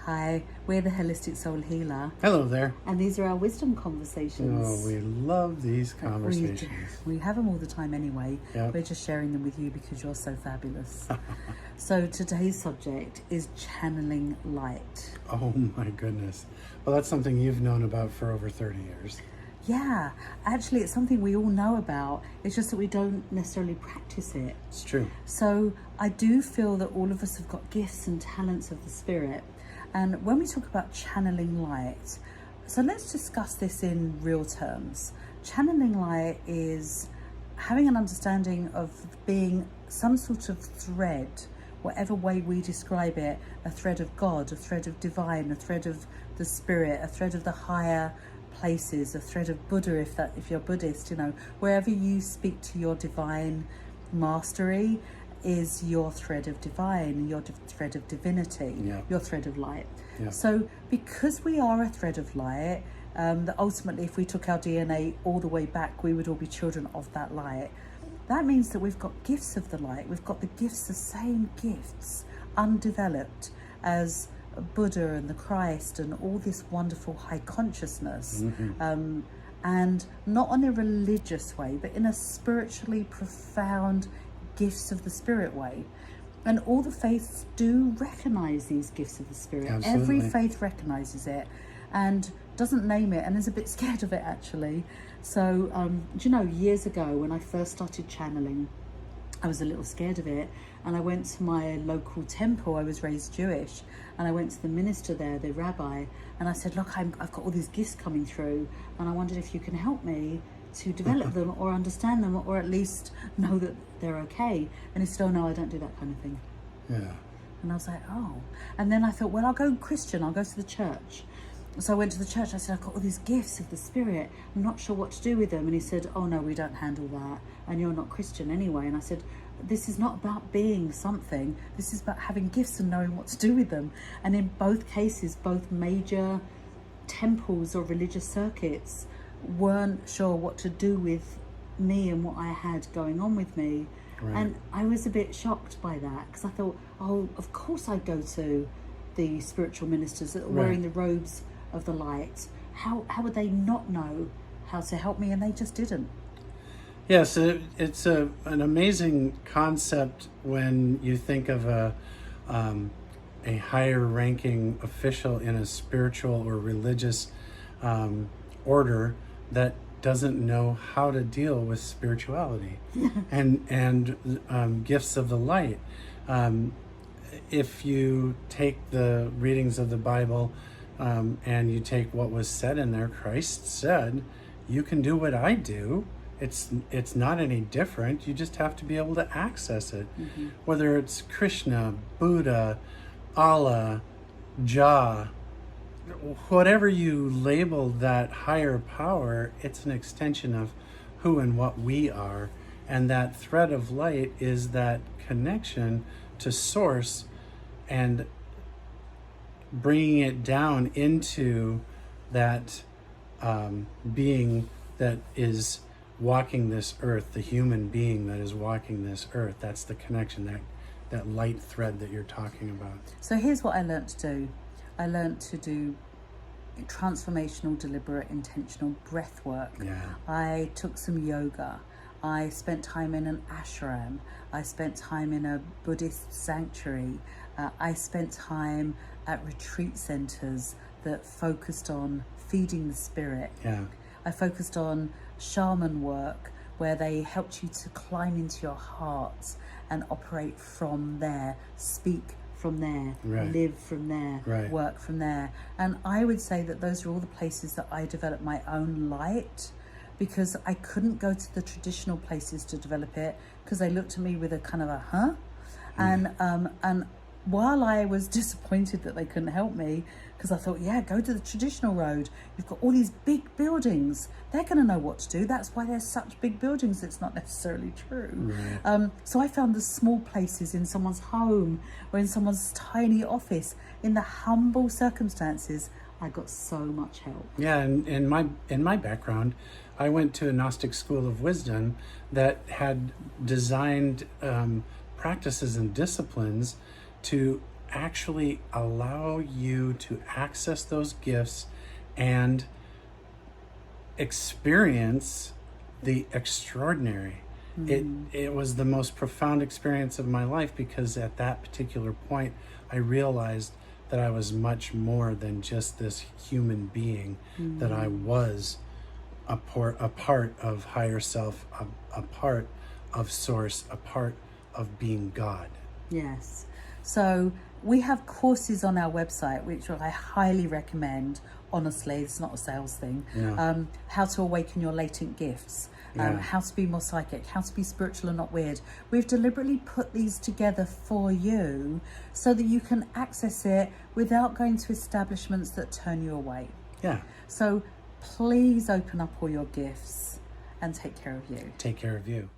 Hi, we're the Holistic Soul Healer. Hello there. And these are our wisdom conversations. Oh, we love these conversations. We have them all the time anyway. Yep. We're just sharing them with you because you're so fabulous. So today's subject is channeling light. Oh my goodness. Well, that's something you've known about for over 30 years. Yeah, actually it's something we all know about. It's just that we don't necessarily practice it. It's true. So I do feel that all of us have got gifts and talents of the spirit. And when we talk about channeling light, so let's discuss this in real terms. Channeling light is having an understanding of being some sort of thread, whatever way we describe it, a thread of God, a thread of divine, a thread of the spirit, a thread of the higher places, a thread of Buddha, if you're Buddhist, wherever you speak to your divine mastery is your thread of divine, your thread of divinity, your thread of light. Yeah. So because we are a thread of light, that ultimately if we took our DNA all the way back, we would all be children of that light. That means that we've got gifts of the light. We've got the same gifts, undeveloped as Buddha and the Christ and all this wonderful high consciousness. Mm-hmm. And not in a religious way, but in a spiritually profound gifts of the spirit way. And all the faiths do recognize these gifts of the spirit. Absolutely. Every faith recognizes it and doesn't name it and is a bit scared of it actually. So years ago when I first started channeling, I was a little scared of it, and I went to my local temple. I was raised Jewish, and I went to the minister there, the rabbi, and I said, look, I've got all these gifts coming through, and I wondered if you can help me to develop them or understand them or at least know that they're okay. And he said, oh no, I don't do that kind of thing. Yeah. And I was like, oh. And then I thought, well, I'll go Christian, I'll go to the church. So I went to the church. I said, I've got all these gifts of the spirit, I'm not sure what to do with them. And he said, oh no, we don't handle that, and you're not Christian anyway. And I said, this is not about being something, this is about having gifts and knowing what to do with them. And in both cases, both major temples or religious circuits weren't sure what to do with me and what I had going on with me. Right. And I was a bit shocked by that because I thought, oh, of course I'd go to the spiritual ministers that are wearing the robes of the light. How would they not know how to help me? And they just didn't. Yes, it's an amazing concept when you think of a higher ranking official in a spiritual or religious order that doesn't know how to deal with spirituality and gifts of the light. If you take the readings of the Bible and you take what was said in there, Christ said, you can do what I do. It's not any different. You just have to be able to access it. Mm-hmm. Whether it's Krishna, Buddha, Allah, Jah, whatever you label that higher power, it's an extension of who and what we are. And that thread of light is that connection to source and bringing it down into that being that is walking this earth, the human being that is walking this earth. That's the connection, that light thread that you're talking about. So here's what I learned to do. I learned to do transformational, deliberate, intentional breath work. Yeah. I took some yoga. I spent time in an ashram. I spent time in a Buddhist sanctuary. I spent time at retreat centers that focused on feeding the spirit. Yeah. I focused on shaman work where they helped you to climb into your heart and operate from there, speak from there, live from there, work from there. And I would say that those are all the places that I developed my own light, because I couldn't go to the traditional places to develop it because they looked at me with a kind of a and while I was disappointed that they couldn't help me, because I thought, go to the traditional road. You've got all these big buildings. They're going to know what to do. That's why there's such big buildings. It's not necessarily true. Right. So I found the small places in someone's home or in someone's tiny office, in the humble circumstances. I got so much help. Yeah, and in my background, I went to a Gnostic school of wisdom that had designed practices and disciplines to actually allow you to access those gifts and experience the extraordinary. It was the most profound experience of my life, because at that particular point I realized that I was much more than just this human being, that I was a part of higher self, a part of source, a part of being God. Yes. So we have courses on our website, which I highly recommend. Honestly, it's not a sales thing. No. How to awaken your latent gifts, Yeah. how to be more psychic, how to be spiritual and not weird. We've deliberately put these together for you so that you can access it without going to establishments that turn you away. Yeah. So please open up all your gifts and take care of you. Take care of you.